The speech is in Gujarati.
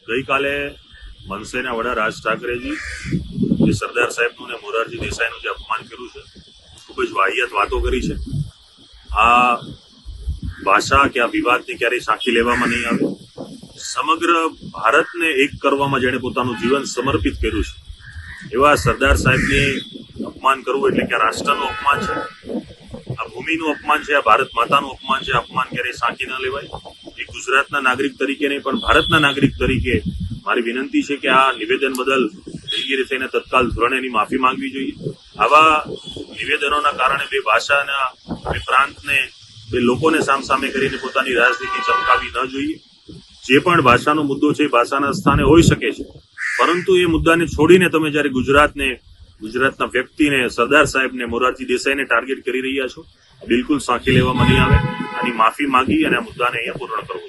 ગઈકાલે મનસેના વડા રાજ ઠાકરેજી જે સરદાર સાહેબનું ને મોરારજી દેસાઈનું જે અપમાન કર્યું છે, ખૂબ જ વાહિયાત વાતો કરી છે. આ ભાષા કે આ વિવાદને ક્યારેય સાંખી લેવામાં નહીં આવે. સમગ્ર ભારતને એક કરવામાં જેણે પોતાનું જીવન સમર્પિત કર્યું છે, એવા સરદાર સાહેબને અપમાન કરવું એટલે કે આ રાષ્ટ્રનું અપમાન છે, આ ભૂમિનું અપમાન છે, આ ભારત માતાનું અપમાન છે. અપમાન ક્યારેય સાંખી ન લેવાય. એક ગુજરાતના નાગરિક તરીકે નહીં પણ ભારતના નાગરિક તરીકે મારી વિનંતી છે કે આ નિવેદન બદલ દિલગીરી થઈને તત્કાલ ધોરણે એની માફી માંગવી જોઈએ. આવા નિવેદનોના કારણે બે ભાષાના, બે પ્રાંતને, બે લોકોને સામસામે કરીને પોતાની રાજનીતિ ચમકાવી ન જોઈએ. જે પણ ભાષાનો મુદ્દો છે એ ભાષાના સ્થાને હોઈ શકે છે, પરંતુ એ મુદ્દાને છોડીને તમે જ્યારે ગુજરાતના વ્યક્તિને, સરદાર સાહેબને, મોરારજી દેસાઈને ટાર્ગેટ કરી રહ્યા છો, બિલકુલ સાંખી લેવામાં નહીં આવે. આની માફી માંગી અને આ મુદ્દાને અહીંયા પૂર્ણ કરવો.